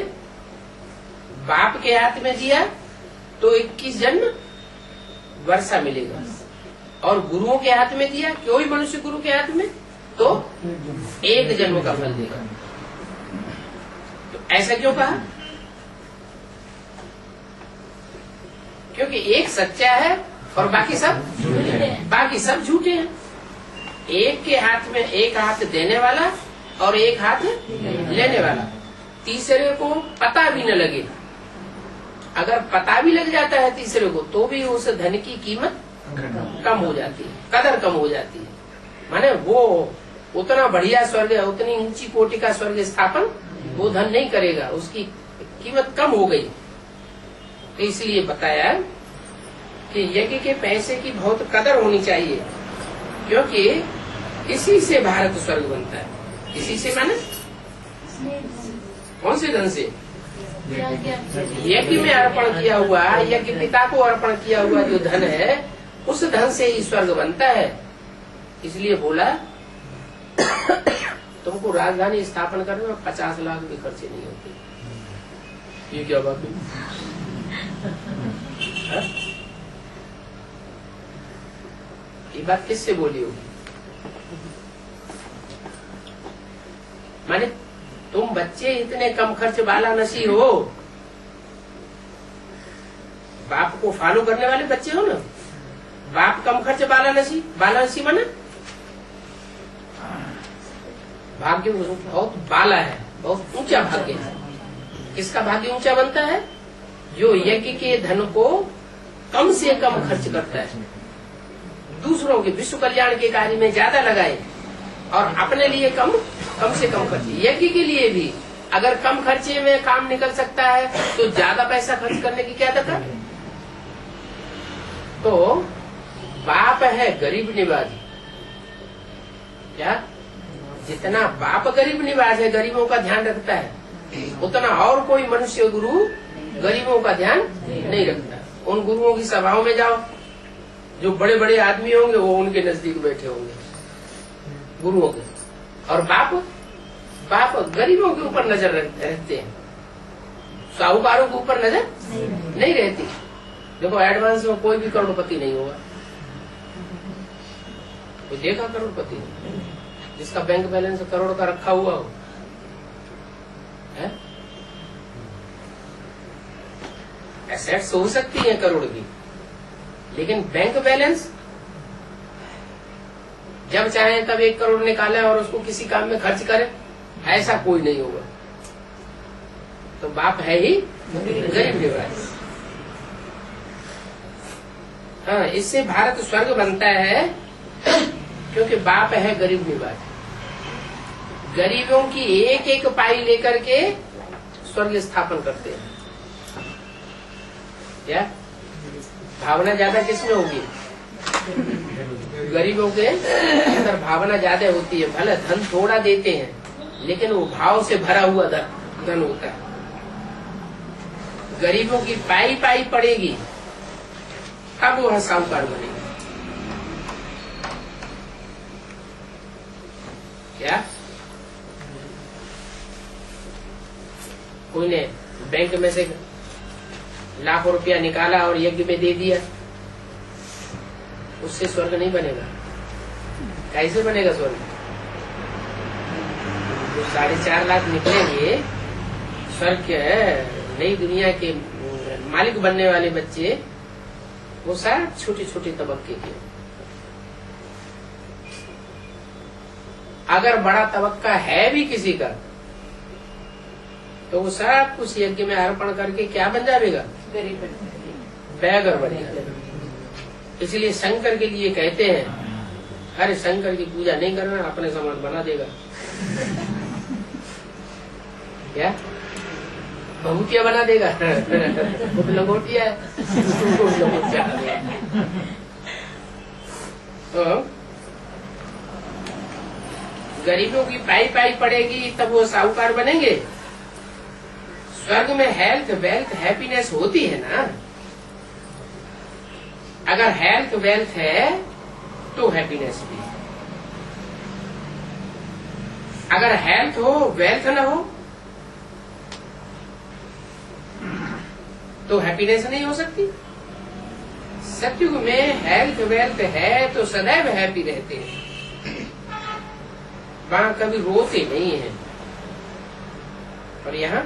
बाप के हाथ में दिया तो 21 जन्म वर्षा मिलेगा, और गुरुओं के हाथ में दिया, कोई मनुष्य गुरु के हाथ में, तो 1 जन्म का फल देगा। तो ऐसा क्यों कहा? क्योंकि एक सच्चा है और बाकी सब झूठे हैं। एक के हाथ में एक हाथ देने वाला और एक हाथ लेने वाला। तीसरे को पता भी न लगे। अगर पता भी लग जाता है तीसरे को तो भी उस धन की कीमत कम हो जाती है, कदर कम हो जाती है। माने वो उतना बढ़िया स्वर्ग, उतनी ऊंची कोटि का स्वर्ग स्थापन वो धन नहीं करेगा, उसकी कीमत कम हो गई। तो इसलिए बताया कि यज्ञ के पैसे की बहुत कदर होनी चाहिए, क्योंकि इसी से भारत स्वर्ग बनता है। इसी से माने कौन से धन से? यज्ञ में अर्पण किया हुआ, यज्ञ पिता को अर्पण किया हुआ जो धन है, उस धन से ही स्वर्ग बनता है। इसलिए बोला तुमको राजधानी स्थापन करने में 50 लाख भी खर्चे नहीं होते। ये क्या बात है? ये बात किससे बोली होगी? माने तुम बच्चे इतने कम खर्च वाला नसी हो, बाप को फॉलो करने वाले बच्चे हो ना। बाप कम खर्च वाला नसी माने भाग्य बहुत बाला है, बहुत ऊंचा भाग्य है। किसका भाग्य ऊंचा बनता है? जो यज्ञ के धन को कम से कम खर्च करता है, दूसरों के विश्व कल्याण के कार्य में ज्यादा लगाए और अपने लिए कम से कम खर्च। यज्ञ के लिए भी अगर कम खर्चे में काम निकल सकता है तो ज्यादा पैसा खर्च करने की क्या दरकार? तो बाप है गरीब निवाज। क्या? जितना बाप गरीब निवाज है, गरीबों का ध्यान रखता है, उतना और कोई मनुष्य गुरु गरीबों का ध्यान नहीं रखता। उन गुरुओं की सभाओं में जाओ, जो बड़े बड़े आदमी होंगे वो उनके नजदीक बैठे होंगे गुरुओं के, और बाप गरीबों के ऊपर नजर रखते हैं, साहूकारों के ऊपर नजर नहीं रहती। देखो एडवांस में कोई भी करोड़पति नहीं होगा। कोई देखा करोड़पति जिसका बैंक बैलेंस करोड़ का रखा हुआ हो? एसेट्स हो सकती है करोड़ की, लेकिन बैंक बैलेंस जब चाहे तब 1 करोड़ निकाले और उसको किसी काम में खर्च करे, ऐसा कोई नहीं होगा। तो बाप है ही गरीब निवाज। हाँ, इससे भारत स्वर्ग बनता है क्योंकि बाप है गरीब निवाज। गरीबों की एक एक पाई लेकर के स्वर्ग स्थापन करते हैं। क्या भावना ज्यादा किसमें होगी? गरीबों के अंदर भावना ज्यादा होती है। भले धन थोड़ा देते हैं लेकिन वो भाव से भरा हुआ धन होता है। गरीबों की पाई पाई पड़ेगी तब वह साहूकार बनेगा। क्या कोई ने बैंक में से लाखों रुपया निकाला और यज्ञ में दे दिया, उससे स्वर्ग नहीं बनेगा। कैसे बनेगा स्वर्ग? तो 4.5 लाख निकलेंगे स्वर्ग के नई दुनिया के मालिक बनने वाले बच्चे, वो सब छोटे छोटे तबक्के के। अगर बड़ा तबक्का है भी किसी का तो वो सब कुछ यज्ञ में अर्पण करके क्या बन जाएगा? गरीब बैगर बनेगा। इसलिए शंकर के लिए कहते हैं, अरे शंकर की पूजा नहीं करना, अपने समान बना देगा। क्या भभूतिया बना देगा? वो तो लंगोटिया है। तो गरीबों की पाई पाई पड़ेगी तब वो साहूकार बनेंगे। स्वर्ग में हेल्थ वेल्थ हैप्पीनेस होती है ना। अगर हेल्थ वेल्थ है तो हैप्पीनेस भी। अगर हेल्थ हो वेल्थ ना हो तो हैप्पीनेस नहीं हो सकती। सतयुग में हेल्थ वेल्थ है तो सदैव हैप्पी रहते हैं, वहां कभी रोते नहीं है। और यहाँ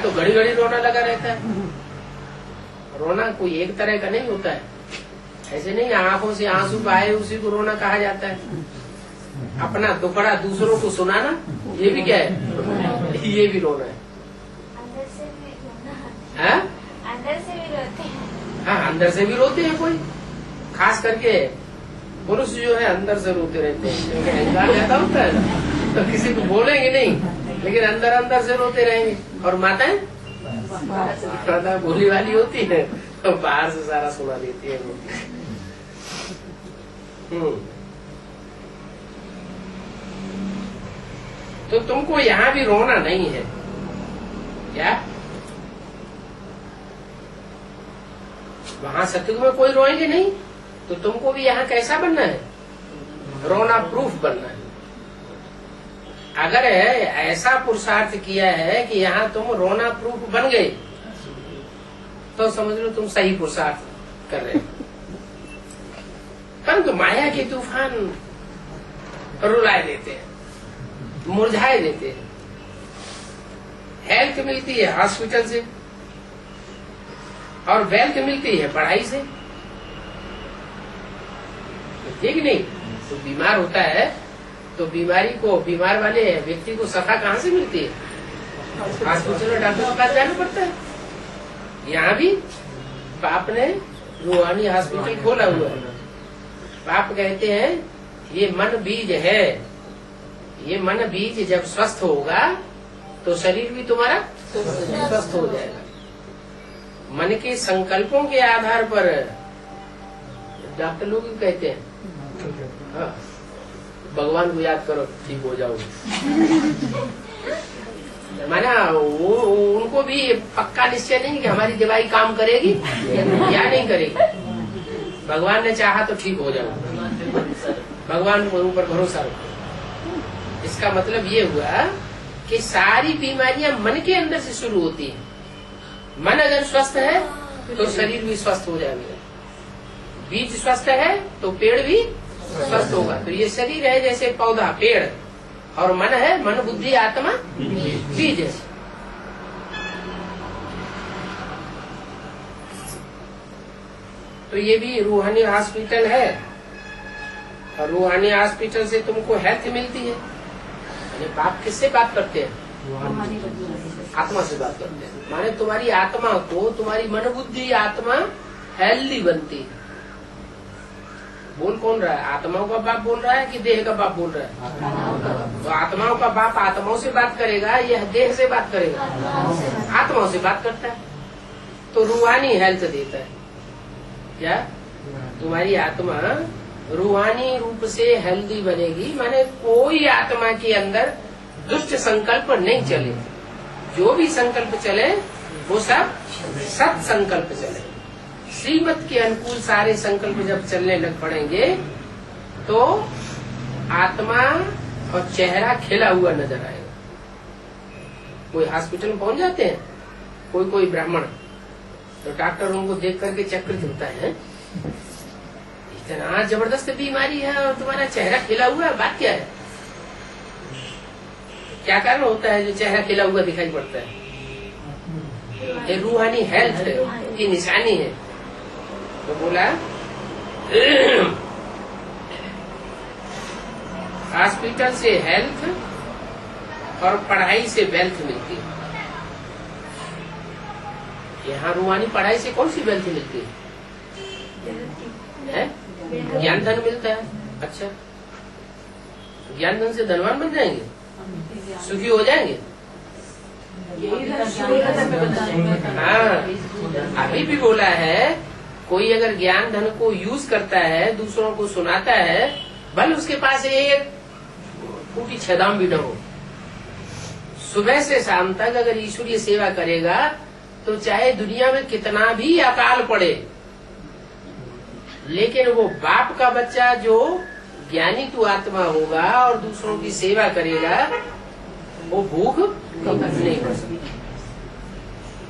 तो घड़ी घड़ी रोना लगा रहता है। रोना कोई एक तरह का नहीं होता है, ऐसे नहीं आंखों से आंसू बहाए उसी को रोना कहा जाता है। अपना दुखड़ा दूसरों को सुनाना ये भी क्या है? ये भी रोना है। अंदर से भी रोना है? अंदर से भी रोते हैं। हाँ, अंदर से भी रोते हैं कोई, खास करके पुरुष जो है अंदर से रोते रहते हैं, क्योंकि अहंकार ज्यादा होता है ना, तो किसी को बोलेंगे नहीं लेकिन अंदर अंदर से रोते रहेंगे। और माताएं माता बोली वाली होती है तो बाहर से सारा सुना देती है। तो तुमको यहाँ भी रोना नहीं है क्या? वहां सतयुग में कोई रोएंगे नहीं, तो तुमको भी यहाँ कैसा बनना है? रोना प्रूफ बनना है। अगर ऐसा पुरुषार्थ किया है कि यहाँ तुम रोना प्रूफ बन गए तो समझ लो तुम सही पुरुषार्थ कर रहे हो। परंतु माया के तूफान रुलाए देते हैं, मुरझाए देते हैं। हेल्थ मिलती है हॉस्पिटल से और वेल्थ मिलती है पढ़ाई से, ठीक नहीं? तो बीमार होता है तो बीमारी को, बीमार वाले व्यक्ति को सफा कहाँ से मिलती है? हॉस्पिटल में डॉक्टर के पास जाना पड़ता है। यहाँ भी बाप ने रूहानी हॉस्पिटल खोला हुआ है। बाप कहते हैं ये मन बीज है, ये मन बीज जब स्वस्थ होगा तो शरीर भी तुम्हारा स्वस्थ हो जाएगा। मन के संकल्पों के आधार पर डॉक्टर लोग भी कहते हैं हाँ, भगवान को याद करो ठीक हो जाओगे। माना उनको भी पक्का निश्चय नहीं कि हमारी दवाई काम करेगी या नहीं करेगी। भगवान ने चाहा तो ठीक हो जाओगे, भगवान के ऊपर भरोसा रखो। इसका मतलब ये हुआ कि सारी बीमारियां मन के अंदर से शुरू होती हैं। मन अगर स्वस्थ है तो शरीर भी स्वस्थ हो जाएगा, बीज स्वस्थ है तो पेड़ भी स्वस्थ होगा। तो ये शरीर है जैसे पौधा पेड़, और मन है मन बुद्धि आत्मा बीज है। तो ये भी रूहानी हॉस्पिटल है, और रूहानी हॉस्पिटल से तुमको हेल्थ मिलती है। बाप किससे बात करते हैं? आत्मा से बात करते हैं। माने तुम्हारी आत्मा को, तुम्हारी मन बुद्धि आत्मा हेल्दी बनती है। बोल कौन रहा है? आत्माओं का बाप बोल रहा है कि देह का बाप बोल रहा है? तो आत्माओं का बाप आत्माओं से बात करेगा या देह से बात करेगा? आत्माओं से बात करता है। तो रूहानी हेल्थ देता है। क्या तुम्हारी आत्मा रूहानी रूप से हेल्दी बनेगी? माने कोई आत्मा के अंदर दुष्ट संकल्प नहीं चले, जो भी संकल्प चले वो सब सत संकल्प चले। श्रीमत के अनुकूल सारे संकल्प जब चलने लग पड़ेंगे तो आत्मा और चेहरा खिला हुआ नजर आएगा। कोई हॉस्पिटल में पहुंच जाते हैं, कोई ब्राह्मण, तो डॉक्टर उनको देख करके चकित होता है, इतना जबरदस्त बीमारी है और तुम्हारा चेहरा खिला हुआ है, बात क्या है? क्या कारण होता है जो चेहरा खिला हुआ दिखाई पड़ता है? ये रूहानी हेल्थ की निशानी है। तो बोला हॉस्पिटल से हेल्थ और पढ़ाई से वेल्थ मिलती है। यहाँ रूहानी पढ़ाई से कौन सी वेल्थ मिलती है? ज्ञान धन मिलता है। अच्छा, ज्ञान धन से धनवान बन जाएंगे, सुखी हो जाएंगे। हाँ, अभी भी बोला है, कोई अगर ज्ञान धन को यूज करता है, दूसरों को सुनाता है, भले उसके पास एक फूटी छदाम भी न हो, सुबह से शाम तक अगर ईश्वरीय सेवा करेगा तो चाहे दुनिया में कितना भी अकाल पड़े, लेकिन वो बाप का बच्चा जो ज्ञानी तू आत्मा होगा और दूसरों की सेवा करेगा, वो भूख नहीं मर सकती।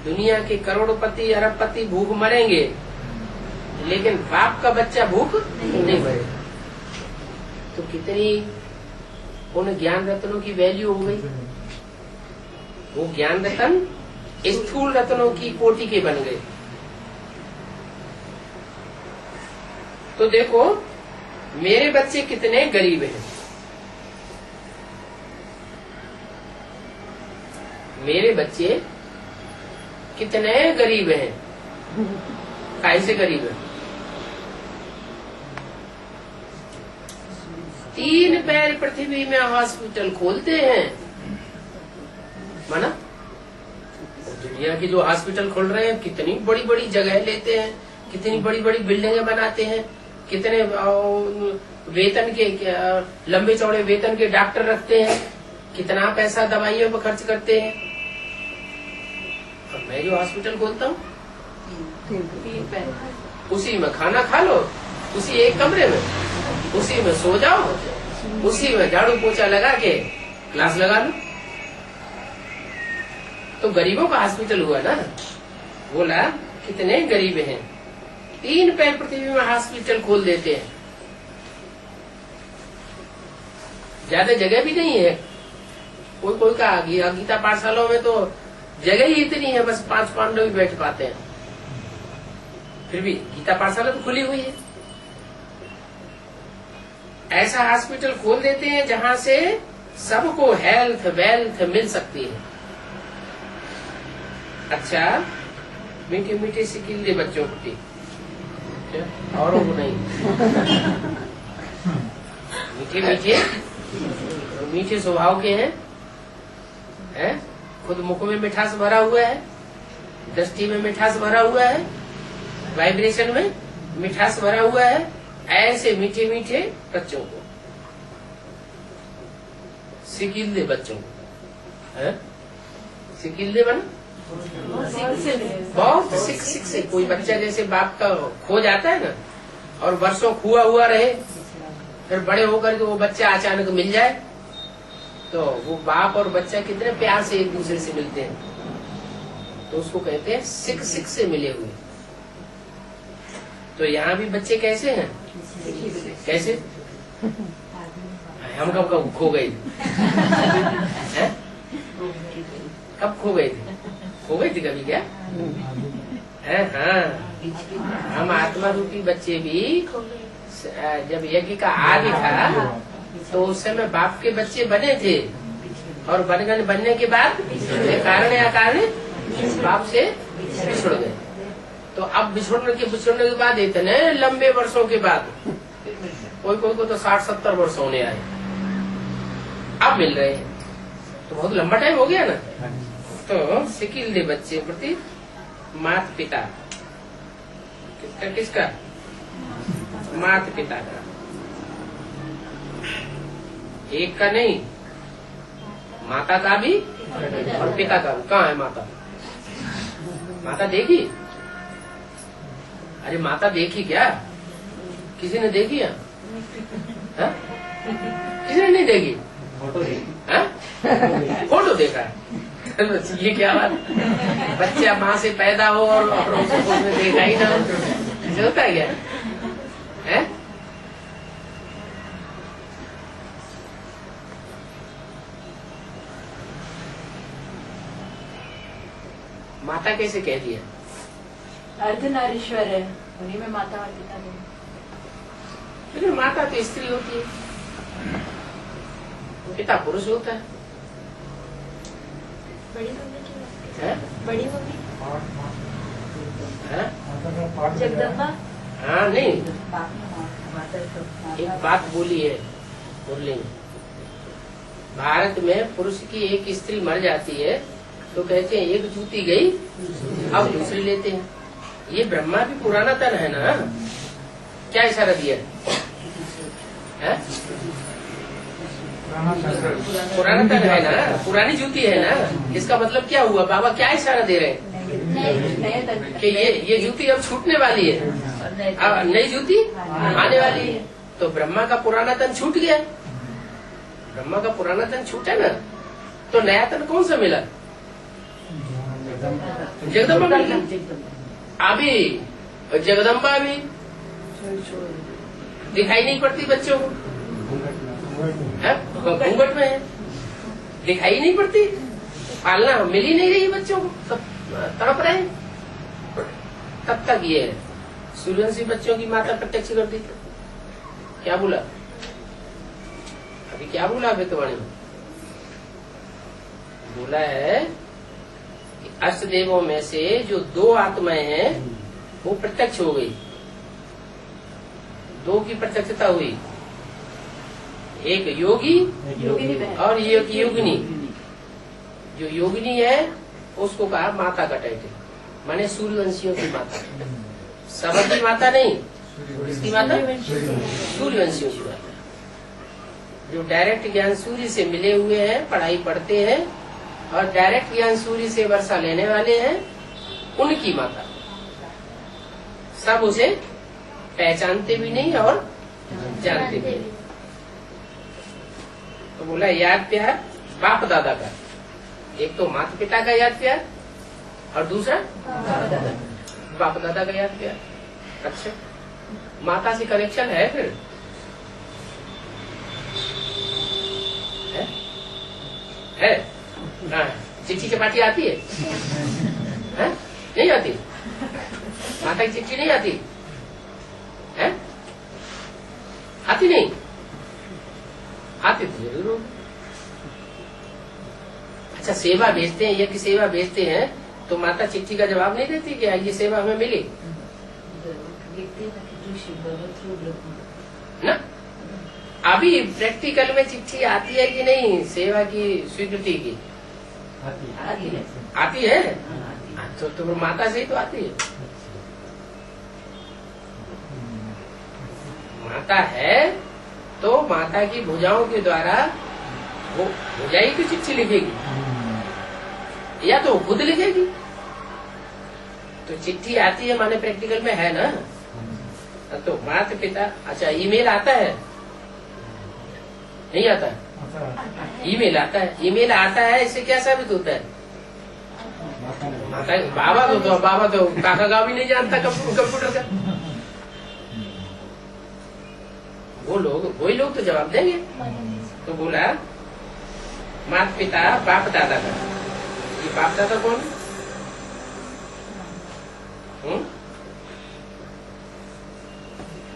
दुनिया के करोड़पति अरबपति भूख मरेंगे, लेकिन बाप का बच्चा भूख नहीं मरेगा। तो कितनी उन ज्ञान रत्नों की वैल्यू हो गई। वो ज्ञान रत्न स्थूल रत्नों की कोटि के बन गए। तो देखो मेरे बच्चे कितने गरीब हैं, मेरे बच्चे कितने गरीब हैं। कैसे गरीब है? 3 पैर पृथ्वी में हॉस्पिटल खोलते हैं, माना दुनिया की जो हॉस्पिटल खोल रहे हैं, कितनी बड़ी बड़ी जगह लेते हैं, कितनी बड़ी बड़ी बिल्डिंगें बनाते हैं, कितने वेतन के लंबे चौड़े वेतन के डॉक्टर रखते हैं, कितना पैसा दवाइयों पर खर्च करते हैं। और मैं जो हॉस्पिटल खोलता हूँ, उसी में खाना खा लो, उसी एक कमरे में, उसी में सो जाओ, उसी में झाड़ू पोछा लगा के क्लास लगा लो। तो गरीबों का हॉस्पिटल हुआ ना। बोला कितने गरीब हैं, 3 पैर पृथ्वी में हॉस्पिटल खोल देते हैं। ज्यादा जगह भी नहीं है। कोई का गीता पाठशालाओं में तो जगह ही इतनी है, बस 5 पांडव ही बैठ पाते हैं। फिर भी गीता पाठशाला तो खुली हुई है। ऐसा हॉस्पिटल खोल देते हैं जहां से सबको हेल्थ वेल्थ मिल सकती है। अच्छा, मीठे मीठे सिकिल दे बच्चों को, औरों को नहीं। मीठे मीठे मीठे स्वभाव के हैं, खुद मुख में मिठास भरा हुआ है, दृष्टि में मिठास भरा हुआ है, वाइब्रेशन में मिठास भरा हुआ है। ऐसे मीठे मीठे बच्चों को, सिकिल दे बच्चों को, सिकिल दे बना बहुत सिक से। कोई बच्चा जैसे बाप का खो जाता है ना, और वर्षों खुआ हुआ रहे, फिर बड़े होकर के वो बच्चा अचानक मिल जाए, तो वो बाप और बच्चा कितने प्यार से एक दूसरे से मिलते हैं। तो उसको कहते हैं सिक से मिले हुए। तो यहाँ भी बच्चे कैसे हैं? कैसे? हम कब खो गए थे? कब खो गए थे? खो गए थे कभी क्या? हाँ, हम आत्मा रूपी बच्चे भी जब यज्ञ का आदि था तो उस समय बाप के बच्चे बने थे, और बनने के बाद कारण या कारण बाप से बिछड़ गए। तो अब बिछड़ने के बाद इतने लंबे वर्षों के बाद, कोई को तो 60-70 वर्ष होने आए, अब मिल रहे हैं। तो बहुत लंबा टाइम हो गया ना। तो सिकिल दे बच्चे प्रति माता पिता, किसका? माता पिता का, एक का नहीं, माता का भी और पिता का भी। कहाँ है माता? माता देखी? अरे माता देखी क्या? किसी ने देखी है? किसी ने नहीं देखी? फोटो देखा है। ये क्या बात? बच्चा माँ से पैदा हो और उसने देखा ही ना, ऐसे होता है क्या? है? माता कैसे कह दिया? अर्धनारीश्वर है, उन्हीं में माता और पिता दोनों। लेकिन माता तो स्त्री होती है, पिता पुरुष होता है। बड़ी मम्मी की बात है? बड़ी मम्मी है? जगदम्बा। हाँ नहीं, एक बात बोली है मुरली ने, भारत में पुरुष की एक स्त्री मर जाती है तो कहते हैं एक जूती गई अब दूसरी लेते हैं। ये ब्रह्मा भी पुराना तन है ना, क्या इशारा दिया है? पुराना तन है ना, पुरानी जूती है ना, इसका मतलब क्या हुआ? बाबा क्या इशारा दे रहे हैं कि ये जूती अब छूटने वाली है, अब नई जूती आने वाली है। तो ब्रह्मा का पुराना तन छूट गया, ब्रह्मा का पुराना तन छूटा ना, तो नया तन कौन सा मिला? जगदम्बा मिला। अभी जगदम्बा भी दिखाई नहीं पड़ती बच्चों को, घूंघट में है, दिखाई नहीं पड़ती, पालना मिल ही नहीं रही बच्चों को, सब तड़प रहे हैं। तब तक ये सूर्यवंशी बच्चों की माता प्रत्यक्ष कर दी। क्या बोला अभी, क्या बोला वेदवाणी में? बोला है कि अष्टदेवों में से जो दो आत्माएं हैं वो प्रत्यक्ष हो गई, दो की प्रत्यक्षता हुई, एक योगी और एक योगिनी। जो योगिनी है उसको कहा माता का टाइटल, माने सूर्यवंशियों की माता, सबकी माता नहीं, इसकी माता सूर्यवंशियों की माता, जो डायरेक्ट ज्ञान सूर्य से मिले हुए हैं, पढ़ाई पढ़ते हैं और डायरेक्ट ज्ञान सूर्य से वर्षा लेने वाले हैं, उनकी माता। सब उसे पहचानते भी नहीं और जानते भी नहीं। तो बोला याद प्यार बाप दादा का, एक तो माता पिता का याद प्यार और दूसरा बाप दादा का याद प्यार। अच्छा, माता से कनेक्शन है फिर? है? हाँ, चिट्ठी चपाटी आती है? नहीं आती? माता की चिट्ठी नहीं आती है? आती नहीं? आती तो जरूर होगी। अच्छा, सेवा भेजते हैं, यज्ञ सेवा भेजते हैं तो माता चिट्ठी का जवाब नहीं देती कि ये सेवा हमें मिली ना? अभी प्रैक्टिकल में चिट्ठी आती है कि नहीं सेवा की स्वीकृति की? आती है। तो माता से ही तो आती है। माता है तो माता की भुजाओं के द्वारा वो भुजाई की चिट्ठी लिखेगी या तो खुद लिखेगी। तो चिट्ठी आती है माने प्रैक्टिकल में है ना। तो माता पिता, अच्छा ईमेल आता है? नहीं आता? ईमेल आता है। ईमेल आता है, इससे क्या साबित होता है? माता बाबा तो काका का भी नहीं जानता कंप्यूटर का। वही लोग तो जवाब देंगे। तो बोला माता पिता बाप दादा का। ये बाप दादा कौन?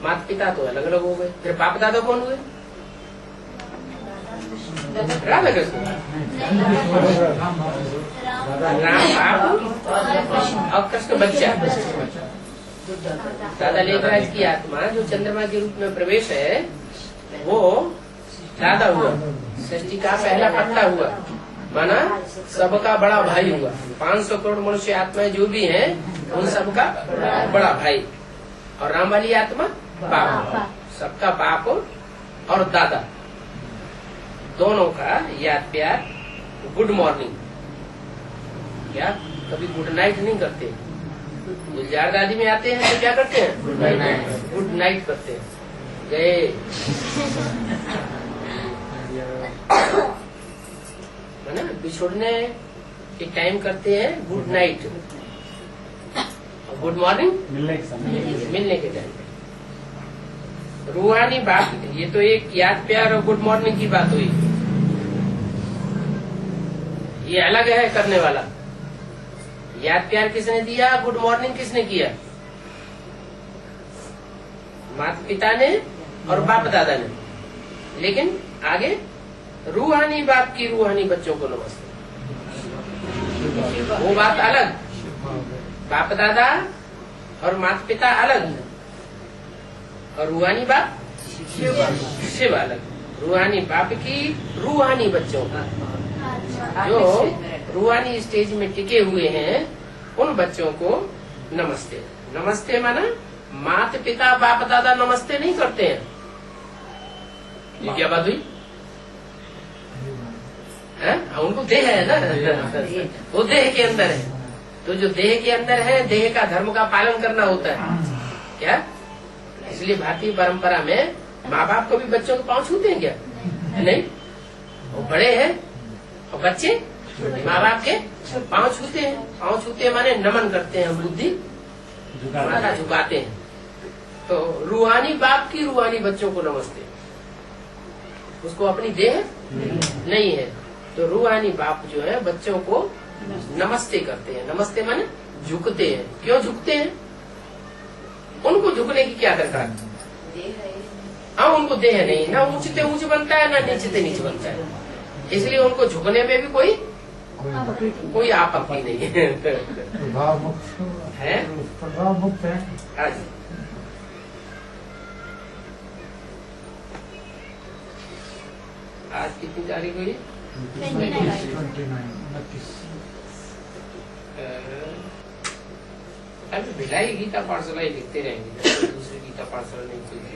माता पिता तो अलग अलग हो गए, फिर बाप दादा कौन हुए? राधा कृष्ण। राम बाप और कृष्ण बच्चा। दादा लेखराज की आत्मा जो चंद्रमा के रूप में प्रवेश है वो दादा हुआ, सृष्टि का पहला पट्टा हुआ, माना सबका बड़ा भाई हुआ। 500 करोड़ मनुष्य आत्माएं जो भी हैं उन सबका बड़ा भाई। और राम वाली आत्मा बाप, सबका बाप और दादा दोनों का याद प्यार। गुड मॉर्निंग, क्या कभी गुड नाइट नहीं करते? गुलजार दादी में आते हैं तो क्या करते हैं? गुड नाइट करते हैं। गए है ना, बिछोड़ने के टाइम करते हैं गुड नाइट, और गुड मॉर्निंग मिलने के टाइम। रूहानी बात, ये तो एक याद प्यार और गुड मॉर्निंग की बात हुई। ये अलग है करने वाला। याद प्यार किसने दिया, गुड मॉर्निंग किसने किया? माता पिता ने और बाप दादा ने। लेकिन आगे रूहानी बाप की रूहानी बच्चों को नमस्ते, वो बात अलग। बाप दादा और माता पिता अलग। और रूहानी बाप शिव अलग। रूहानी बाप की रूहानी बच्चों का, जो रूहानी स्टेज में टिके हुए हैं उन बच्चों को नमस्ते। नमस्ते माना माता पिता बाप दादा नमस्ते नहीं करते हैं। ये क्या बात हुई? उनको देह है ना, वो देह के अंदर है। तो जो देह के अंदर है, देह का धर्म का पालन करना होता है क्या? इसलिए भारतीय परंपरा में माँ बाप कभी बच्चों के पाँव छूते हैं क्या? नहीं, वो बड़े हैं और बच्चे माँ बाप के पाँव छूते हैं। पाँव छूते हैं माने नमन करते हैं, बुद्धि माथा झुकाते हैं। तो रूहानी बाप की रूहानी बच्चों को नमस्ते। उसको अपनी देह नहीं है, तो रूहानी बाप जो है बच्चों को नमस्ते करते हैं। नमस्ते माने झुकते हैं। क्यों झुकते हैं? उनको झुकने की क्या दरकार? हाँ, उनको देह नहीं, ना ऊंचते ऊंच बनता है ना नीचते नीच बनता है, इसलिए उनको झुकने में भी कोई आपत्ति नहीं है। प्रभाव मुक्त है, प्रभाव मुक्त है। हाँ जी। आज कितनी तारीख हुई? 29। अभी भिलाई गीता पाठशाला ही लिखते रहेंगे, दूसरी गीता पाठशाला नहीं खुलती।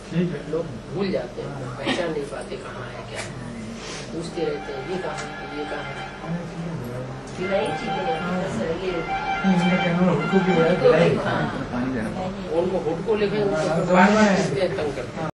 ठीक है, लोग भूल जाते हैं, पहचान नहीं पाते कहाँ है क्या है, पूछते रहते हैं ये कहाँ है ये कहाँ है। उनको हुड को लेकर तंग करते हैं।